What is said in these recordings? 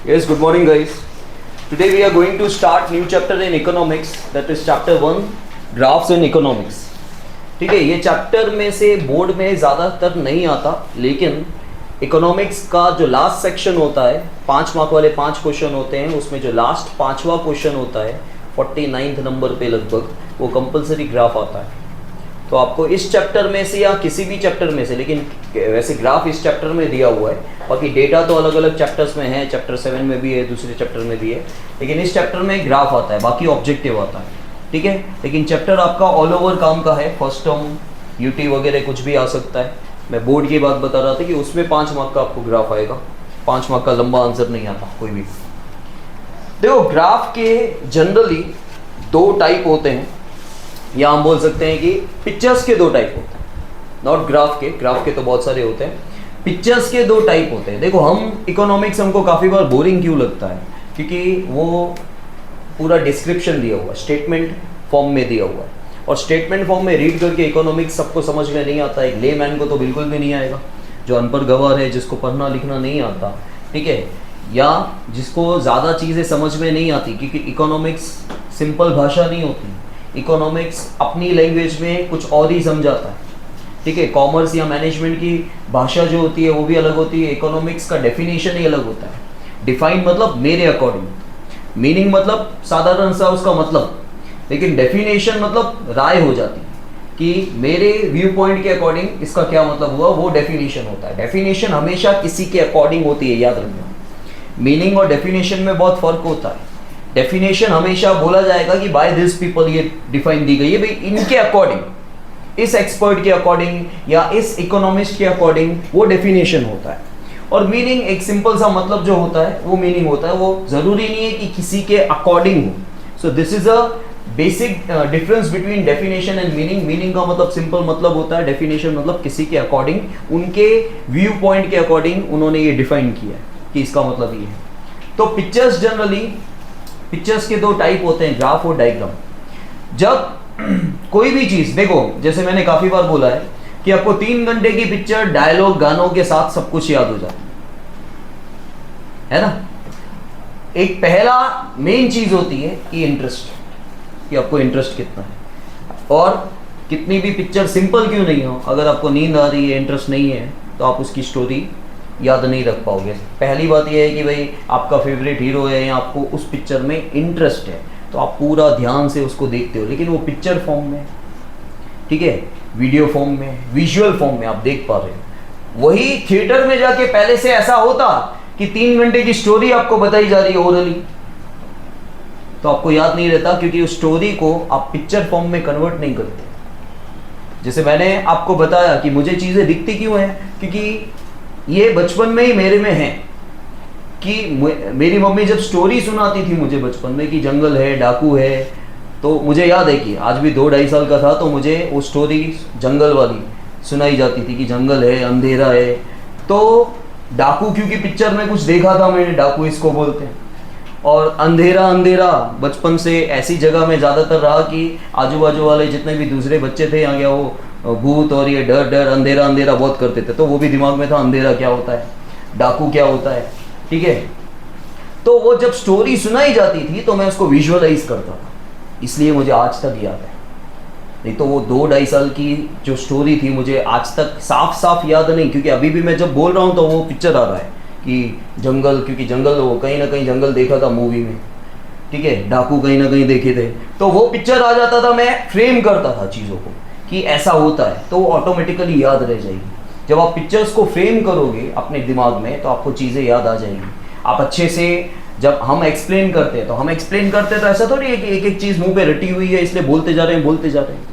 Yes, good morning guys. Today we are going to start new chapter in economics, that is chapter 1, graphs in economics. ठीक है, ये chapter में से board में ज़्यादातर नहीं आता, लेकिन इकोनॉमिक्स का जो लास्ट सेक्शन होता है, 5 मार्क वाले 5 क्वेश्चन होते हैं, उसमें जो लास्ट 5वां क्वेश्चन होता है 49th नंबर पे लगभग, वो कंपलसरी ग्राफ आता है. तो आपको इस चैप्टर में से या किसी भी चैप्टर में से, लेकिन वैसे ग्राफ इस चैप्टर में दिया हुआ है, बाकी डेटा तो अलग अलग चैप्टर्स में है, चैप्टर 7 में भी है, दूसरे चैप्टर में भी है, लेकिन इस चैप्टर में ग्राफ आता है, बाकी ऑब्जेक्टिव आता है. ठीक है, लेकिन चैप्टर आपका ऑल ओवर काम का है, फर्स्ट टर्म यूटी वगैरह कुछ भी आ सकता है. मैं बोर्ड की बात बता रहा था कि उसमें 5 मार्क का आपको ग्राफ आएगा, 5 मार्क का लंबा आंसर नहीं आता कोई भी. देखो, ग्राफ के जनरली 2 टाइप होते हैं, या हम बोल सकते हैं कि पिक्चर्स के 2 टाइप होते हैं, नॉट ग्राफ के तो बहुत सारे होते हैं, पिक्चर्स के 2 टाइप होते हैं. देखो, हम इकोनॉमिक्स हमको काफ़ी बार बोरिंग क्यों लगता है, क्योंकि वो पूरा डिस्क्रिप्शन दिया हुआ है, स्टेटमेंट फॉर्म में दिया हुआ है, और स्टेटमेंट फॉर्म में रीड करके इकोनॉमिक्स सबको समझ में नहीं आता है. एक लेमैन को तो बिल्कुल भी नहीं आएगा, जो अनपढ़ गवार है, जिसको पढ़ना लिखना नहीं आता, ठीक है, या जिसको ज़्यादा चीज़ें समझ में नहीं आती, क्योंकि इकोनॉमिक्स सिंपल भाषा नहीं होती. इकोनॉमिक्स अपनी लैंग्वेज में कुछ और ही समझाता है. ठीक है, कॉमर्स या मैनेजमेंट की भाषा जो होती है वो भी अलग होती है, इकोनॉमिक्स का डेफिनेशन ही अलग होता है. डिफाइन मतलब मेरे अकॉर्डिंग, मीनिंग मतलब साधारण सा उसका मतलब, लेकिन डेफिनेशन मतलब राय हो जाती है कि मेरे व्यू पॉइंट के अकॉर्डिंग इसका क्या मतलब हुआ, वो डेफिनेशन होता है. डेफिनेशन हमेशा किसी के अकॉर्डिंग होती है, याद रखना. मीनिंग और डेफिनेशन में बहुत फर्क होता है. डेफिनेशन हमेशा बोला जाएगा कि बाय दिस पीपल ये डिफाइन दी गई है, भाई इनके अकॉर्डिंग, इस एक्सपर्ट के अकॉर्डिंग या इस इकोनॉमिस्ट के अकॉर्डिंग, वो डेफिनेशन होता है. और मीनिंग एक सिंपल सा मतलब जो होता है वो मीनिंग होता है, वो जरूरी नहीं है कि किसी के अकॉर्डिंग हो. So this is a basic difference between definition and meaning. Meaning का मतलब सिंपल मतलब होता है, डेफिनेशन मतलब किसी के अकॉर्डिंग, उनके व्यू पॉइंट के अकॉर्डिंग उन्होंने ये डिफाइन किया है कि इसका मतलब ये है. तो पिक्चर्स जनरली, पिक्चर्स के 2 टाइप होते हैं, ग्राफ और डायग्राम. जब कोई भी चीज, देखो जैसे मैंने काफी बार बोला है कि आपको 3 घंटे की पिक्चर डायलॉग गानों के साथ सब कुछ याद हो जाता है ना. एक पहला मेन चीज होती है कि इंटरेस्ट, कि आपको इंटरेस्ट कितना है, और कितनी भी पिक्चर सिंपल क्यों नहीं हो, अगर आपको नींद आ रही है, इंटरेस्ट नहीं है, तो आप उसकी स्टोरी याद नहीं रख पाओगे. पहली बात यह है कि भाई आपका फेवरेट हीरो है या आपको उस पिक्चर में इंटरेस्ट है, तो आप पूरा ध्यान से उसको देखते हो, लेकिन वो पिक्चर फॉर्म में, ठीक है, वीडियो फॉर्म में, विजुअल फॉर्म में आप देख पा रहे हो. वही थिएटर में जाके पहले से ऐसा होता कि 3 घंटे की स्टोरी आपको बताई जा रही है ओरली, तो आपको याद नहीं रहता, क्योंकि उस स्टोरी को आप पिक्चर फॉर्म में कन्वर्ट नहीं करते. जैसे मैंने आपको बताया कि मुझे चीज़ें दिखती क्यों हैं, क्योंकि ये बचपन में ही मेरे में है, कि मेरी मम्मी जब स्टोरी सुनाती थी मुझे बचपन में कि जंगल है, डाकू है, तो मुझे याद है कि आज भी 2-2.5 साल का था तो मुझे वो स्टोरी जंगल वाली सुनाई जाती थी कि जंगल है, अंधेरा है. तो डाकू, क्योंकि पिक्चर में कुछ देखा था मैंने, डाकू इसको बोलते हैं, और अंधेरा अंधेरा बचपन से ऐसी जगह में ज़्यादातर रहा कि आजू बाजू वाले जितने भी दूसरे बच्चे थे यहाँ, वो भूत और ये डर डर अंधेरा अंधेरा बहुत करते थे, तो वो भी दिमाग में था, अंधेरा क्या होता है, डाकू क्या होता है. ठीक है, तो वो जब स्टोरी सुनाई जाती थी तो मैं उसको विजुअलाइज करता था, इसलिए मुझे आज तक याद है. नहीं तो वो 2-2.5 साल की जो स्टोरी थी मुझे आज तक साफ साफ याद नहीं, क्योंकि अभी भी मैं जब बोल रहा हूँ तो वो पिक्चर आ रहा है कि जंगल, क्योंकि जंगल, वो कहीं ना कहीं जंगल देखा था मूवी में, ठीक है, डाकू कहीं ना कहीं देखे थे, तो वो पिक्चर आ जाता था, मैं फ्रेम करता था चीज़ों को कि ऐसा होता है, तो वो ऑटोमेटिकली याद रह जाएगी. जब आप पिक्चर्स को फ्रेम करोगे अपने दिमाग में तो आपको चीज़ें याद आ जाएंगी. आप अच्छे से, जब हम एक्सप्लेन करते हैं तो ऐसा थोड़ी है कि एक एक चीज़ मुंह पे रटी हुई है इसलिए बोलते जा रहे हैं.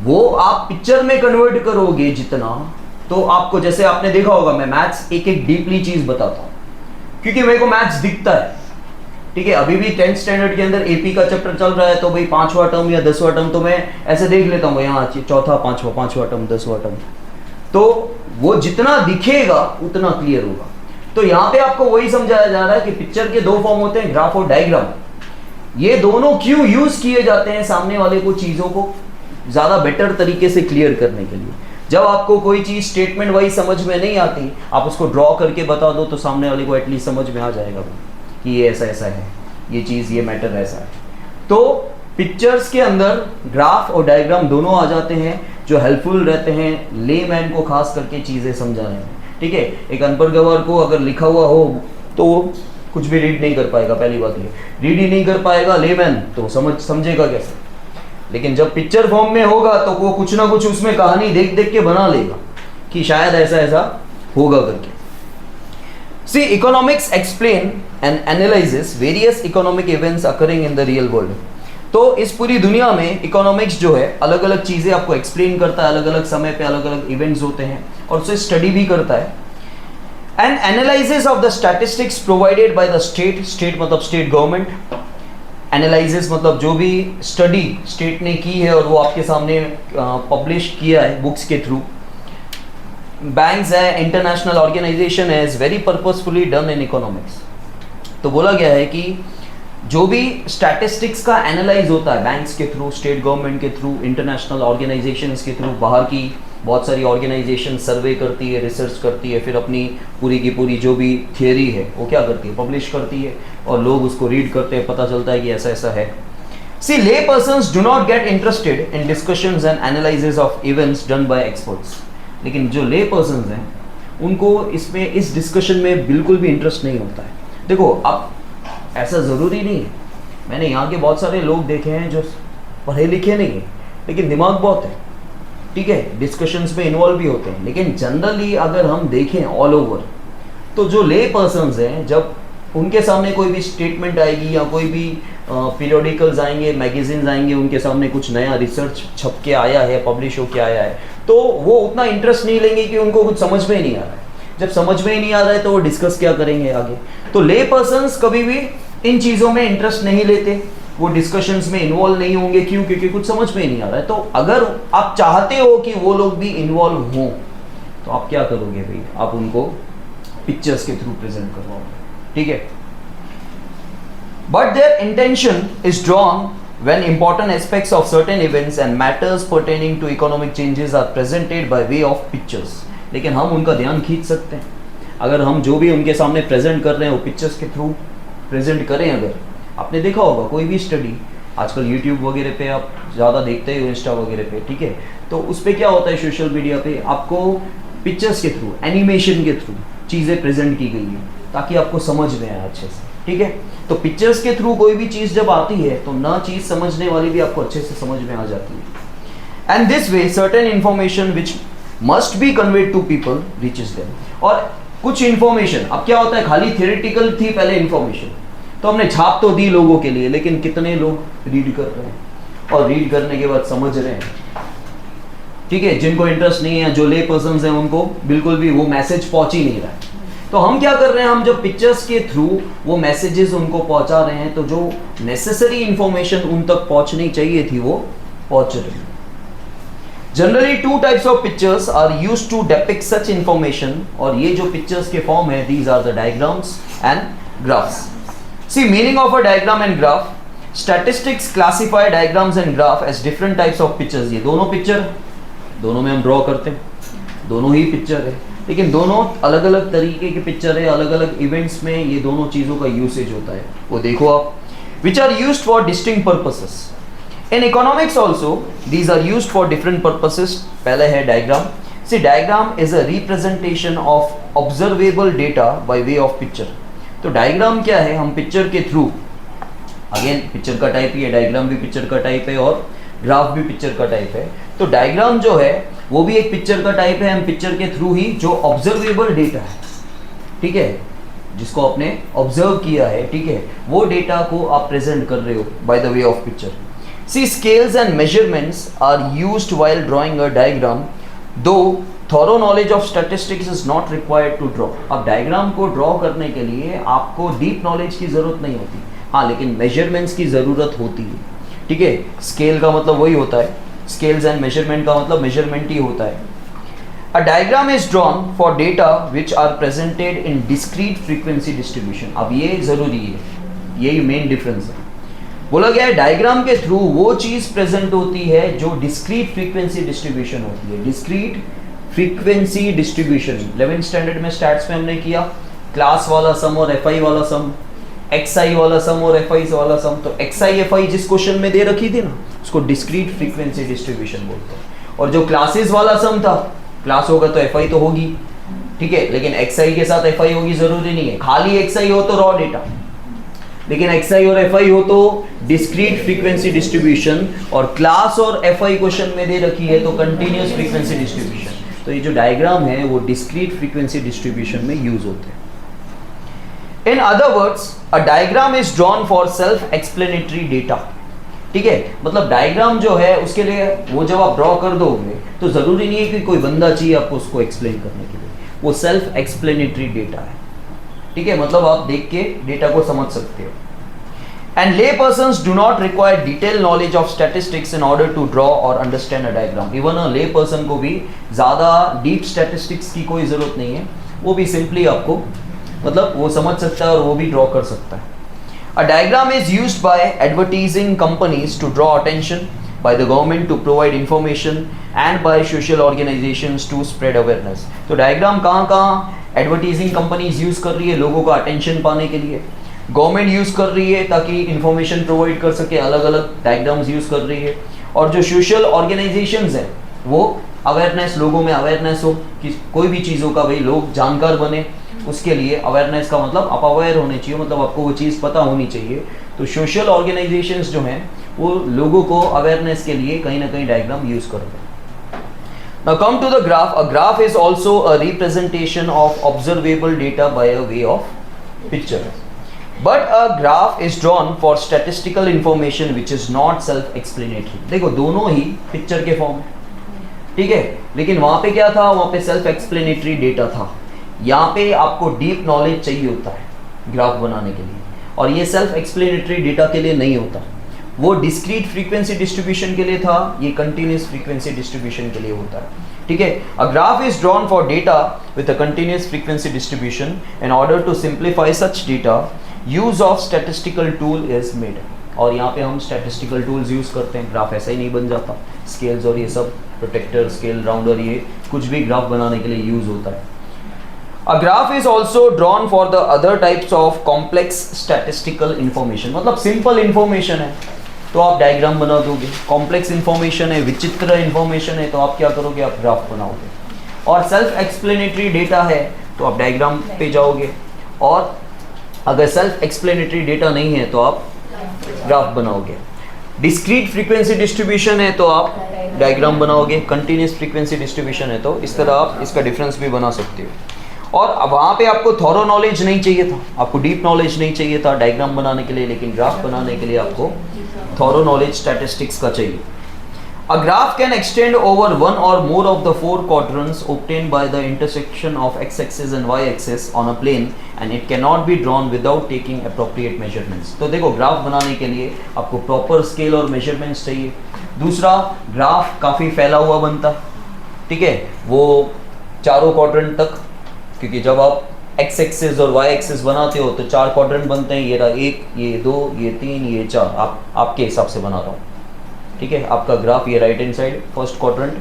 वो आप पिक्चर में कन्वर्ट करोगे जितना, तो आपको, जैसे आपने देखा होगा, मैं मैथ्स एक एक डीपली चीज़ बताता हूँ, क्योंकि मेरे को मैथ्स दिखता है. ठीक है, अभी भी 10th स्टैंडर्ड के अंदर एपी का चैप्टर चल रहा है, तो भाई 5वां टर्म या 10वां टर्म तो मैं ऐसे देख लेता हूँ, यहाँ 4था 5वां टर्म 10वां टर्म, तो वो जितना दिखेगा उतना क्लियर होगा. तो यहाँ पे आपको वही समझाया जा रहा है कि पिक्चर के 2 फॉर्म होते हैं, ग्राफ और डायग्राम. ये दोनों क्यों यूज किए जाते हैं, सामने वाले को चीज़ों को ज़्यादा बेटर तरीके से क्लियर करने के लिए. जब आपको कोई चीज़ स्टेटमेंट वाइज समझ में नहीं आती, आप उसको ड्रॉ करके बता दो तो सामने वाले को एटलीस्ट समझ में आ जाएगा कि ये ऐसा ऐसा है, ये चीज़, ये मैटर ऐसा है। तो पिक्चर्स के अंदर ग्राफ और डायग्राम दोनों आ जाते हैं जो हेल्पफुल रहते हैं लेमैन को खास करके चीज़ें समझाने में। ठीक है, एक अनपढ़ गवार को अगर लिखा हुआ हो तो वो कुछ भी रीड नहीं कर पाएगा, पहली बात ये, रीड ही नहीं कर पाएगा लेमैन तो समझेगा कैसे। लेकिन जब पिक्चर फॉर्म में होगा तो वो कुछ ना कुछ उसमें कहानी देख देख के बना लेगा कि शायद ऐसा ऐसा होगा करके। C economics explain and analyses various economic events occurring in the real world. तो इस पूरी दुनिया में इकोनॉमिक्स जो है अलग अलग चीज़ें आपको एक्सप्लेन करता है, अलग अलग समय पे अलग अलग इवेंट्स होते हैं और उसे स्टडी भी करता है। And analysis of the statistics provided by the state, state मतलब स्टेट गवर्नमेंट, एनालिसिस मतलब जो भी स्टडी स्टेट ने की है और वो आपके सामने पब्लिश किया है बुक्स के थ्रू। बैंक्स है, इंटरनेशनल ऑर्गेनाइजेशन है, is very purposefully done in economics. तो बोला गया है कि जो भी स्टैटिस्टिक्स का एनालाइज होता है बैंक्स के थ्रू, स्टेट गवर्नमेंट के थ्रू, इंटरनेशनल ऑर्गेनाइजेशंस के थ्रू, बाहर की बहुत सारी ऑर्गेनाइजेशन सर्वे करती है, रिसर्च करती है, फिर अपनी पूरी की पूरी जो भी थियरी है वो क्या करती है, पब्लिश करती है और लोग उसको रीड करते हैं, पता चलता है कि ऐसा ऐसा है। सी ले persons do not get interested in discussions and analysis of events done by experts. लेकिन जो ले पर्सन्स हैं उनको इसमें इस डिस्कशन में बिल्कुल भी इंटरेस्ट नहीं होता है। देखो अब ऐसा ज़रूरी नहीं है, मैंने यहाँ के बहुत सारे लोग देखे हैं जो पढ़े लिखे नहीं हैं लेकिन दिमाग बहुत है, ठीक है, डिस्कशंस में इन्वॉल्व भी होते हैं। लेकिन जनरली अगर हम देखें ऑल ओवर तो जो ले पर्सन्स हैं जब उनके सामने कोई भी स्टेटमेंट आएगी या कोई भी पीरियोडिकल्स आएंगे, मैगजीन्स आएंगे, उनके सामने कुछ नया रिसर्च छप के आया है, पब्लिश होके आया है, तो वो उतना इंटरेस्ट नहीं लेंगे कि उनको कुछ समझ में ही नहीं आ रहा है। जब समझ में ही नहीं आ रहा है तो वो डिस्कस क्या करेंगे आगे। तो ले पर्सन्स कभी भी इन चीज़ों में इंटरेस्ट नहीं लेते, वो डिस्कशंस में इन्वॉल्व नहीं होंगे। क्यों? क्योंकि कुछ समझ में ही नहीं आ रहा है। तो अगर आप चाहते हो कि वो लोग भी इन्वॉल्व हों तो आप क्या करोगे भाई, आप उनको पिक्चर्स के थ्रू प्रेजेंट करवाओगे, ठीक है। But there intention is drawn when important aspects of certain events and matters pertaining to economic changes are presented by way of pictures। लेकिन हम उनका ध्यान खींच सकते हैं अगर हम जो भी उनके सामने प्रेजेंट कर रहे हैं वो पिक्चर्स के थ्रू प्रेजेंट करें। अगर आपने देखा होगा कोई भी स्टडी आजकल यूट्यूब वगैरह पे आप ज़्यादा देखते हो, इंस्टा वगैरह पे, ठीक है, तो उस पर क्या होता है, सोशल मीडिया पे आपको पिक्चर्स के थ्रू, एनिमेशन के थ्रू चीज़ें प्रेजेंट की गई हैं ताकि आपको समझ में आए अच्छे से, ठीक है। तो पिक्चर्स के थ्रू कोई भी चीज़ जब आती है तो ना चीज़ समझने वाली भी आपको अच्छे से समझ में आ जाती है। And this way certain information which must be conveyed to people reaches them. और कुछ इन्फॉर्मेशन, अब क्या होता है, खाली थियोरेटिकल थी पहले इन्फॉर्मेशन, तो हमने छाप तो दी लोगों के लिए, लेकिन कितने लोग रीड कर रहे हैं और रीड करने के बाद समझ रहे हैं, ठीक है। जिनको इंटरेस्ट नहीं है, जो ले पर्सन्स हैं, उनको बिल्कुल भी वो मैसेज पहुंच ही नहीं रहा है। तो हम क्या कर रहे हैं, हम जब पिक्चर्स के थ्रू वो मैसेजेस उनको पहुंचा रहे हैं तो जो नेसेसरी इंफॉर्मेशन उन तक पहुंचनी चाहिए थी वो पहुंच रही है। Generally two types of pictures are used to depict such information, और ये जो पिक्चर्स के फॉर्म है, these are the diagrams and graphs. See meaning of a diagram and graph. Statistics classify diagrams and graph as different types of pictures. ये दोनों picture, दोनों में हम ड्रॉ करते हैं, दोनों ही पिक्चर है, लेकिन दोनों अलग अलग तरीके के पिक्चर है, अलग अलग इवेंट्स में ये दोनों चीज़ों का यूसेज होता है, वो देखो आप। Which are used for distinct purposes. In economics also these are used for different purposes. पहले है diagram. See diagram is a representation of observable data by way of picture. तो डायग्राम क्या है, हम पिक्चर के थ्रू, अगेन पिक्चर का type ही है, डायग्राम भी पिक्चर का टाइप है और ग्राफ भी पिक्चर का टाइप है। तो डायग्राम जो है वो भी एक पिक्चर का टाइप है। हम पिक्चर के थ्रू ही जो ऑब्जर्वेबल डेटा है, ठीक है, जिसको आपने ऑब्जर्व किया है, ठीक है, वो डेटा को आप प्रेजेंट कर रहे हो by the way of picture. C scales and measurements are used while drawing a diagram, though thorough knowledge of statistics is not required to draw. अब डायग्राम को ड्रॉ करने के लिए आपको डीप नॉलेज की जरूरत नहीं होती, हाँ, लेकिन मेजरमेंट्स की जरूरत होती है, ठीक है। स्केल का मतलब वही होता है, स्केल्स एंड मेजरमेंट का मतलब मेजरमेंट ही होता है। A diagram is drawn for data which are presented in discrete frequency distribution. अब ये जरूरी है, यही मेन डिफरेंस है। बोला गया है डायग्राम के थ्रू वो चीज प्रेजेंट होती है जो डिस्क्रीट फ्रीक्वेंसी डिस्ट्रीब्यूशन होती है। Discrete frequency distribution 11th standard में स्टैट्स में हमने किया, क्लास वाला सम और एफआई वाला सम, एक्सआई वाला सम और एफआई वाला सम। तो एक्सआई एफआई जिस क्वेश्चन में दे रखी थी ना, उसको डिस्क्रीट फ्रीक्वेंसी डिस्ट्रीब्यूशन बोलते हैं। और जो क्लासेस वाला सम था, क्लास होगा तो एफआई तो होगी, ठीक है, लेकिन एक्सआई के साथ एफआई होगी जरूरी नहीं है। खाली एक्सआई हो तो रॉ डेटा, लेकिन एक्सआई और एफआई हो तो डिस्क्रीट फ्रीक्वेंसी डिस्ट्रीब्यूशन, और क्लास और एफआई क्वेश्चन में दे रखी है तो कंटिन्यूअस फ्रीक्वेंसी डिस्ट्रीब्यूशन। तो ये जो डायग्राम है वो डिस्क्रीट फ्रीक्वेंसी डिस्ट्रीब्यूशन में यूज होते हैं। In other words, a diagram is drawn for self explanatory data. ठीक है, मतलब डायग्राम जो है उसके लिए वो जब आप ड्रॉ कर दोगे तो जरूरी नहीं है कि कोई बंदा चाहिए आपको उसको एक्सप्लेन करने के लिए, वो सेल्फ एक्सप्लेनेटरी डेटा है। ठीक है, मतलब आप देख के डेटा को समझ सकते हो। And lay persons do not require detailed knowledge of statistics in order to draw or understand a diagram. Even a lay person को भी ज़्यादा deep statistics की कोई ज़रूरत नहीं है, वो भी simply आपको मतलब वो समझ सकता है और वो भी draw कर सकता है। A diagram is used by advertising companies to draw attention, by the government to provide information, and by social organizations to spread awareness. तो diagram कहाँ advertising companies use कर रही है लोगों का attention पाने के लिए, गवर्नमेंट यूज कर रही है ताकि इंफॉर्मेशन प्रोवाइड कर सके, अलग अलग डायग्राम्स यूज कर रही है, और जो सोशल ऑर्गेनाइजेशंस हैं वो अवेयरनेस, लोगों में अवेयरनेस हो कि कोई भी चीज़ों का भाई लोग जानकार बने, उसके लिए अवेयरनेस का मतलब आप अवेयर होने चाहिए, मतलब आपको वो चीज़ पता होनी चाहिए। तो सोशल ऑर्गेनाइजेशंस जो हैं वो लोगों को अवेयरनेस के लिए कहीं ना कहीं डायग्राम यूज करते हैं। Now come to the graph. A graph is also a representation of observable data by a way of picture. But a graph is drawn for statistical information which is not self-explanatory. देखो दोनों ही picture के form, ठीक है, लेकिन वहाँ पे क्या था, वहाँ पे सेल्फ एक्सप्लेनेटरी डेटा था। यहाँ पे आपको डीप नॉलेज चाहिए होता है ग्राफ बनाने के लिए, और ये सेल्फ एक्सप्लेनेटरी डेटा के लिए नहीं होता। वो डिस्क्रीट फ्रीक्वेंसी डिस्ट्रीब्यूशन के लिए था, ये कंटिन्यूस फ्रीक्वेंसी डिस्ट्रीब्यूशन के लिए होता है। ठीक है, a graph is drawn for data with a continuous frequency distribution. In order to simplify such data, use of statistical tool is made. और यहाँ पे हम स्टैटिस्टिकल टूल्स यूज करते हैं, ग्राफ ऐसा ही नहीं बन जाता। स्केल्स और ये सब, प्रोटेक्टर, स्केल, राउंडर, ये कुछ भी ग्राफ बनाने के लिए यूज होता है। A graph is also drawn for the other types of complex statistical information. मतलब सिंपल इंफॉर्मेशन है तो आप डायग्राम बना दोगे, कॉम्प्लेक्स इंफॉर्मेशन है, विचित्र इंफॉर्मेशन है, तो आप क्या करोगे, आप ग्राफ बनाओगे। और सेल्फ एक्सप्लेनेटरी डेटा है तो आप डायग्राम पे जाओगे, और अगर सेल्फ एक्सप्लेनेटरी डेटा नहीं है तो आप ग्राफ बनाओगे। डिस्क्रीट फ्रीक्वेंसी डिस्ट्रीब्यूशन है तो आप डायग्राम बनाओगे, कंटिन्यूस फ्रीक्वेंसी डिस्ट्रीब्यूशन है तो इस तरह आप इसका डिफरेंस भी बना सकते हो। और वहाँ पे आपको थॉरो नॉलेज नहीं चाहिए था, आपको डीप नॉलेज नहीं चाहिए था डायग्राम बनाने के लिए, लेकिन ग्राफ बनाने के लिए आपको थॉरो नॉलेज स्टैटिस्टिक्स का चाहिए। A graph can extend over one or more of the four quadrants obtained by the intersection of x-axis and y-axis on a plane, and it cannot be drawn without taking appropriate measurements. तो देखो graph बनाने के लिए आपको proper scale और measurements चाहिए। दूसरा, graph काफ़ी फैला हुआ बनता, ठीक है, वो चारों क्वाड्रेंट तक, क्योंकि जब आप एक्स एक्सिस और वाई एक्सिस बनाते हो तो चार क्वाड्रेंट बनते हैं, ये रहा एक, ये दो, ये तीन, ये चार, आपके हिसाब से बना रहा हूँ। ठीक है, आपका ग्राफ ये right hand side, first quadrant,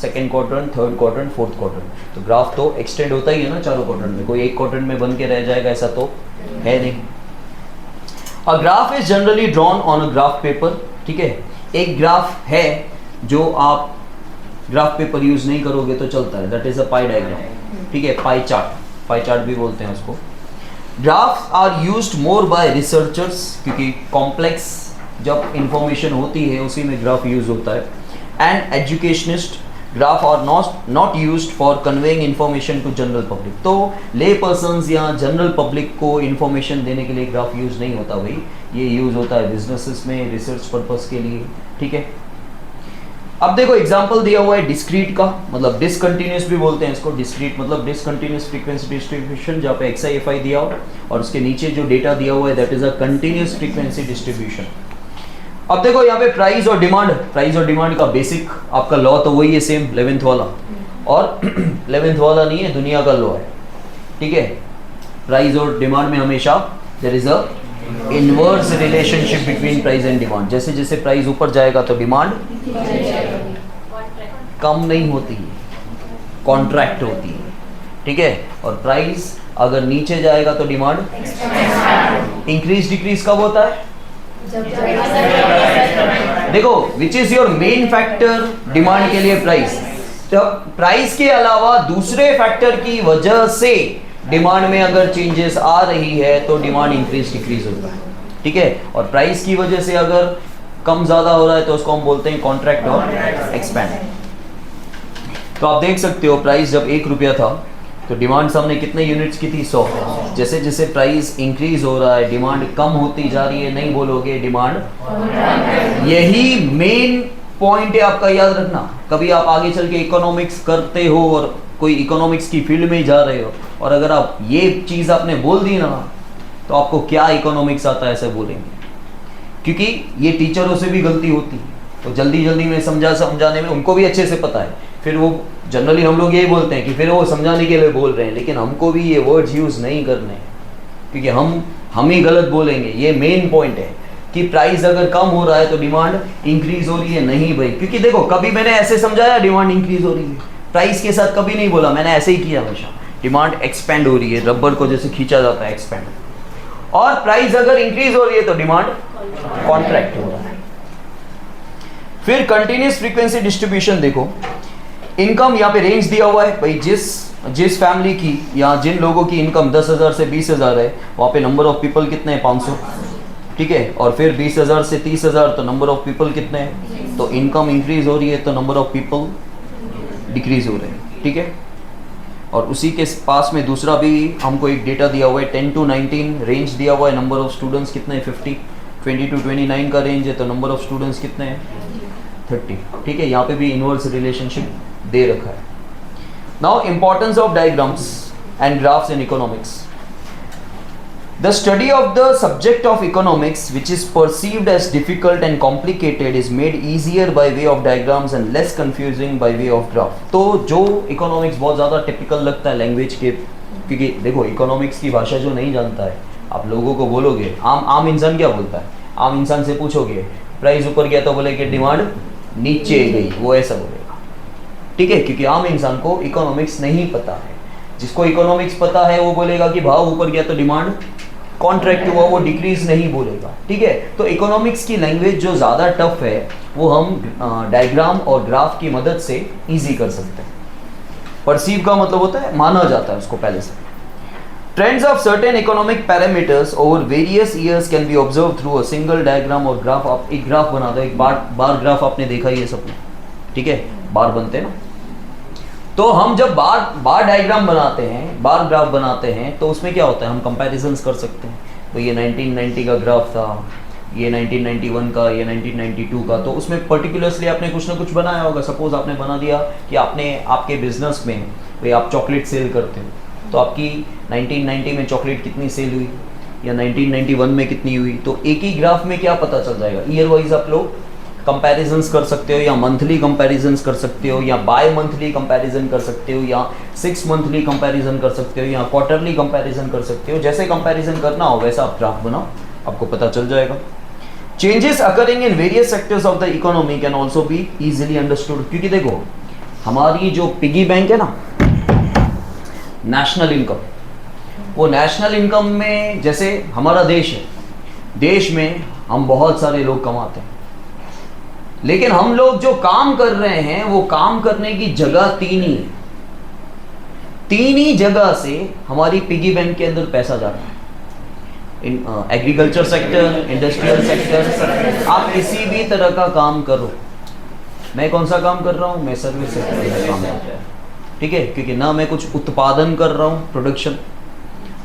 second quadrant, third quadrant, fourth quadrant. तो ग्राफ तो एक्सटेंड होता ही है ना चारों क्वाड्रेंट में, कोई एक क्वाड्रेंट में बन के रह जाएगा ऐसा तो है नहीं। अ graph is generally drawn on a graph paper. ठीक है, एक ग्राफ है जो आप ग्राफ पेपर यूज नहीं करोगे तो चलता है, that is a pie diagram. ठीक है, पाई चार्ट भी बोलते हैं उसको। Graphs are used more by researchers, क्योंकि कॉम्प्लेक्स जब इंफॉर्मेशन होती है उसी में ग्राफ यूज होता है। And educationist, graph are not used for conveying information to general public. तो ले पर्सन्स या जनरल पब्लिक को इंफॉर्मेशन देने के लिए ग्राफ यूज नहीं होता भाई, ये यूज होता है बिजनेसेस में, रिसर्च पर्पस के लिए। ठीक है, अब देखो एग्जांपल दिया हुआ है डिस्क्रीट का, मतलब डिसकंटिन्यूस भी बोलते हैं इसको। डिस्क्रीट मतलब डिसकंटिन्यूस फ्रीक्वेंसी डिस्ट्रीब्यूशन, जहाँ पे एक्सआई एफआई दिया हो और उसके नीचे जो डेटा दिया हुआ है that is a continuous frequency distribution. अब देखो यहाँ पे प्राइस और डिमांड का बेसिक आपका लॉ तो वही है सेम 11th वाला, और 11th वाला नहीं है, दुनिया का लॉ है। ठीक है, प्राइस और डिमांड में हमेशा there is a inverse relationship between price and demand. जैसे जैसे प्राइस ऊपर जाएगा तो डिमांड कम नहीं होती है। कॉन्ट्रैक्ट होती है, ठीक है। और प्राइस अगर नीचे जाएगा तो डिमांड इंक्रीज डिक्रीज कब होता है? देखो which is your main factor demand के लिए? प्राइस। तो प्राइस के अलावा दूसरे फैक्टर की वजह से डिमांड में अगर चेंजेस आ रही है तो डिमांड इंक्रीज डिक्रीज होता है, ठीक है। और प्राइस की वजह से अगर कम ज्यादा हो रहा है तो उसको हम बोलते हैं कॉन्ट्रैक्ट और एक्सपैंड। तो आप देख सकते हो प्राइस जब 1 रुपया था तो डिमांड सामने कितने यूनिट्स की थी? 100। जैसे जैसे प्राइस इंक्रीज हो रहा है डिमांड कम होती जा रही है, नहीं बोलोगे डिमांड। यही मेन पॉइंट है आपका, याद रखना। कभी आप आगे चल के इकोनॉमिक्स करते हो और कोई इकोनॉमिक्स की फील्ड में जा रहे हो और अगर आप ये चीज आपने बोल दी ना तो आपको क्या इकोनॉमिक्स आता है ऐसे बोलेंगे, क्योंकि ये टीचरों से भी गलती होती है। तो जल्दी जल्दी में समझाने में उनको भी अच्छे से पता है, फिर वो जनरली हम लोग यही बोलते हैं कि फिर वो समझाने के लिए बोल रहे हैं, लेकिन हमको भी ये वर्ड्स यूज नहीं करने हैं क्योंकि हम ही गलत बोलेंगे। ये मेन पॉइंट है कि प्राइस अगर कम हो रहा है तो डिमांड इंक्रीज हो रही है, नहीं भाई। क्योंकि देखो कभी मैंने ऐसे समझाया डिमांड इंक्रीज हो रही है, प्राइस के साथ कभी नहीं बोला, मैंने ऐसे ही किया हमेशा। डिमांड एक्सपेंड हो रही है, रबर को जैसे खींचा जाता है एक्सपेंड, और प्राइस अगर इंक्रीज हो रही है तो डिमांड कॉन्ट्रैक्ट हो रहा है। फिर कंटिन्यूअस फ्रीक्वेंसी डिस्ट्रीब्यूशन देखो, इनकम यहाँ पे रेंज दिया हुआ है भाई, जिस फैमिली की या जिन लोगों की इनकम 10,000 से 20,000 है वहाँ पे नंबर ऑफ पीपल कितने हैं? 500, ठीक है। और फिर 20,000 से 30,000 तो नंबर ऑफ पीपल कितने हैं? तो इनकम इंक्रीज हो रही है तो नंबर ऑफ पीपल डिक्रीज हो रहे हैं, ठीक है। और उसी के पास में दूसरा भी हमको एक डेटा दिया हुआ है, 10 to 19 रेंज दिया हुआ है, नंबर ऑफ स्टूडेंट्स कितने हैं? 50। 20 to 29 का रेंज है तो नंबर ऑफ स्टूडेंट्स कितने हैं? 30, ठीक है। यहाँ पे भी इनवर्स रिलेशनशिप दे रखा है। Now importance of diagrams and graphs in economics. The study of the subject of economics, which is perceived as difficult and complicated, is made easier by way of diagrams and less confusing by way of graph. तो जो economics बहुत ज़्यादा typical लगता है language के, क्योंकि देखो economics की भाषा जो नहीं जानता है, आप लोगों को बोलोगे, आम इंसान क्या बोलता है? आम इंसान से पूछोगे प्राइस ऊपर गया तो बोलेगे डिमांड नीचे गई, वो ऐसा बोलेगा, ठीक है। क्योंकि आम इंसान को इकोनॉमिक्स नहीं पता है। जिसको इकोनॉमिक्स पता है वो बोलेगा कि भाव ऊपर गया तो डिमांड कॉन्ट्रैक्ट हुआ, वो डिक्रीज नहीं बोलेगा, ठीक है। तो इकोनॉमिक्स की लैंग्वेज जो ज़्यादा टफ है वो हम डायग्राम और ग्राफ की मदद से इजी कर सकते हैं। परसीव का मतलब होता है माना जाता है उसको पहले से। Trends of certain economic parameters over various years can be observe through a single diagram और ग्राफ। आप एक ग्राफ बना दो, एक बार ग्राफ आपने देखा ही है सबने, ठीक है, बार बनते हैं ना। तो हम जब बार डायग्राम बनाते हैं, बार ग्राफ बनाते हैं तो उसमें क्या होता है, हम कंपैरिजंस कर सकते हैं। तो ये 1990 का ग्राफ था, ये 1991 का, ये 1992 का, तो उसमें पर्टिकुलरली आपने कुछ ना कुछ बनाया होगा। सपोज आपने बना दिया कि आपके बिजनेस में भाई आप चॉकलेट सेल करते हो, तो आपकी 1990 में चॉकलेट कितनी सेल हुई या 1991 में कितनी हुई, तो एक ही ग्राफ में क्या पता चल जाएगा। ईयर वाइज आप लोग कंपैरिजंस कर सकते हो, या मंथली कंपैरिजंस कर सकते हो, या बाय मंथली कंपैरिजन कर सकते हो, या 6 मंथली कंपैरिजन कर सकते हो, या क्वार्टरली कंपैरिजन कर सकते हो। जैसे कंपैरिजन करना हो वैसा आप ग्राफ बनाओ, आपको पता चल जाएगा। Changes occurring in various sectors of the economy can also be easily understood. क्योंकि देखो हमारी जो पिगी बैंक है ना, नेशनल इनकम, वो नेशनल इनकम में जैसे हमारा देश है, देश में हम बहुत सारे लोग कमाते हैं, लेकिन हम लोग जो काम कर रहे हैं वो काम करने की जगह 3 ही है। 3 ही जगह से हमारी पिगी बैंक के अंदर पैसा जा रहा है। एग्रीकल्चर सेक्टर, इंडस्ट्रियल सेक्टर, आप किसी भी तरह का काम करो। मैं कौन सा काम कर रहा हूँ? मैं सर्विस सेक्टर में काम कर रहा हूँ, ठीक है। क्योंकि ना मैं कुछ उत्पादन कर रहा हूँ प्रोडक्शन,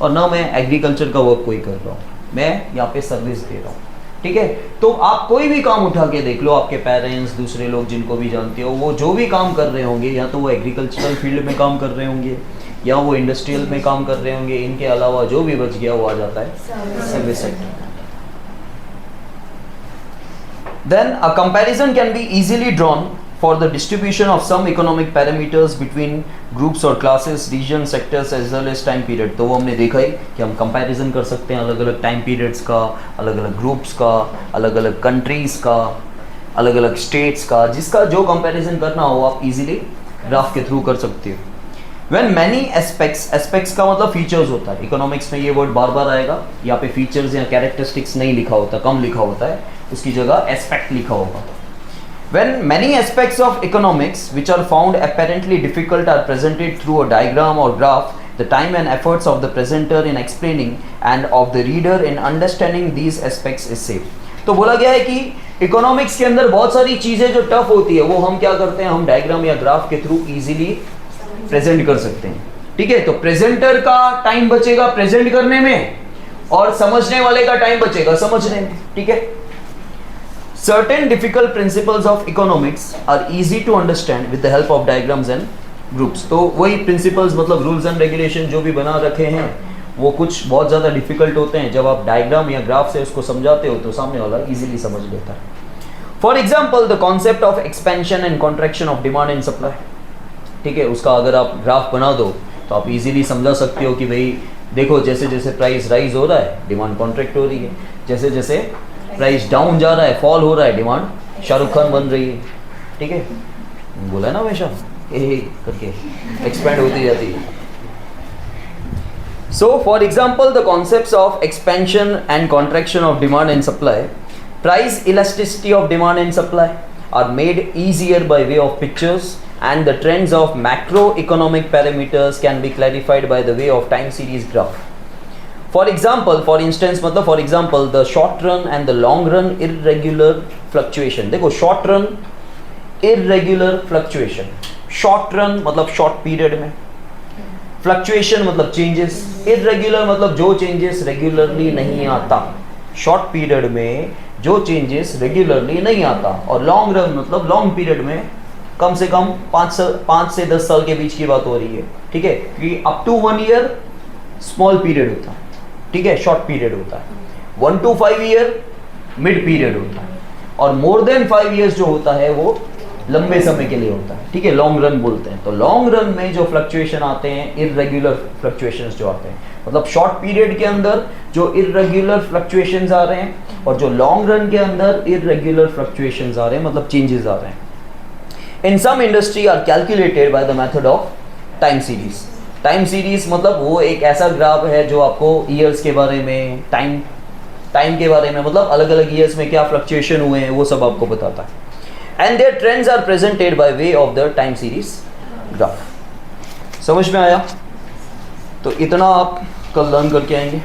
और ना मैं एग्रीकल्चर का वर्क कोई कर रहा हूँ, मैं यहाँ पे सर्विस दे रहा हूँ, ठीक है। तो आप कोई भी काम उठा के देख लो, आपके पेरेंट्स, दूसरे लोग जिनको भी जानते हो, वो जो भी काम कर रहे होंगे, या तो वो एग्रीकल्चरल फील्ड में काम कर रहे होंगे या वो इंडस्ट्रियल में काम कर रहे होंगे, इनके अलावा जो भी बच गया वो आ जाता है service sector. Then a comparison can be easily drawn for the distribution of some economic parameters between groups or classes, regions, sectors as well as time period। तो वो हमने देखा ही कि हम कंपैरिजन कर सकते हैं अलग अलग टाइम पीरियड्स का, अलग अलग ग्रुप्स का, अलग अलग कंट्रीज का, अलग अलग स्टेट्स का। जिसका जो कंपैरिजन करना हो आप इजीली ग्राफ के थ्रू कर सकते हो। When many aspects का मतलब फीचर्स होता है, इकोनॉमिक्स में ये वर्ड बार बार आएगा, यहाँ पे फीचर्स या कैरेक्टरिस्टिक्स नहीं लिखा होता, कम लिखा होता है, उसकी जगह एस्पेक्ट लिखा होगा। When many aspects of economics which are found apparently difficult are presented through a diagram or graph, the time and efforts of the presenter in explaining and of the reader in understanding these aspects is saved। तो बोला गया है कि economics के अंदर बहुत सारी चीजें जो टफ होती है वो हम क्या करते हैं, हम डायग्राम या ग्राफ के थ्रू इजीली प्रेजेंट कर सकते हैं। ठीक है, तो प्रेजेंटर का टाइम बचेगा प्रेजेंट करने में और समझने वाले का टाइम बचेगा समझने में। ठीक है, certain difficult principles of economics are easy to understand with the help of diagrams and groups। तो वही principles मतलब rules and regulation जो भी बना रखे हैं वो कुछ बहुत ज़्यादा डिफिकल्ट होते हैं, जब आप डायग्राम या ग्राफ से उसको समझाते हो तो सामने वाला इजीली समझ लेता है। For example the concept of expansion and contraction of demand and supply. ठीक है, उसका अगर आप ग्राफ बना दो तो आप इजीली समझा सकते हो कि भाई देखो जैसे जैसे प्राइस राइज हो रहा है डिमांड कॉन्ट्रैक्ट हो रही है, जैसे जैसे प्राइस डाउन जा रहा है फॉल हो रहा है डिमांड शाहरुख खान बन रही है। ठीक है, बोला ना हमेशा ए करके एक्सपेंड होती जाती है। So for example the concepts of expansion and contraction of demand and supply, price elasticity of demand and supply are made easier by way of pictures, and the trends of macroeconomic parameters can be clarified by the way of time series graph। For example, for instance मतलब for example the short run and the long run irregular fluctuation। देखो short run irregular fluctuation, short run मतलब short period में, fluctuation मतलब changes, irregular मतलब जो changes regularly नहीं आता, short period में जो चेंजेस रेगुलरली नहीं आता, और लॉन्ग रन मतलब लॉन्ग पीरियड में कम से कम 5 से 10 साल के बीच की बात हो रही है। ठीक है, क्योंकि up to 1 year small period होता है, ठीक है शॉर्ट पीरियड होता है, 1 to 5 ईयर मिड पीरियड होता है, और मोर देन 5 ईयर्स जो होता है वो लंबे समय के लिए होता है। ठीक है, लॉन्ग रन बोलते हैं। तो लॉन्ग रन में जो फ्लक्चुएशन आते हैं इरेगुलर फ्लक्चुएशंस जो आते हैं, मतलब शॉर्ट पीरियड के अंदर जो इरेगुलर फ्लक्चुएशंस आ रहे हैं और जो लॉन्ग रन के अंदर इरेगुलर फ्लक्चुएशंस आ रहे हैं मतलब चेंजेस आ रहे हैं। In some industry are calculated by the method of time series. Time series मतलब वो एक ऐसा ग्राफ है जो आपको ईयर्स के बारे में टाइम के बारे में मतलब अलग अलग ईयर्स में क्या फ्लक्चुएशन हुए हैं वो सब आपको बताता है। And their trends are presented by way of the time series graph। समझ में आया? तो इतना आप कल लर्न करके आएंगे।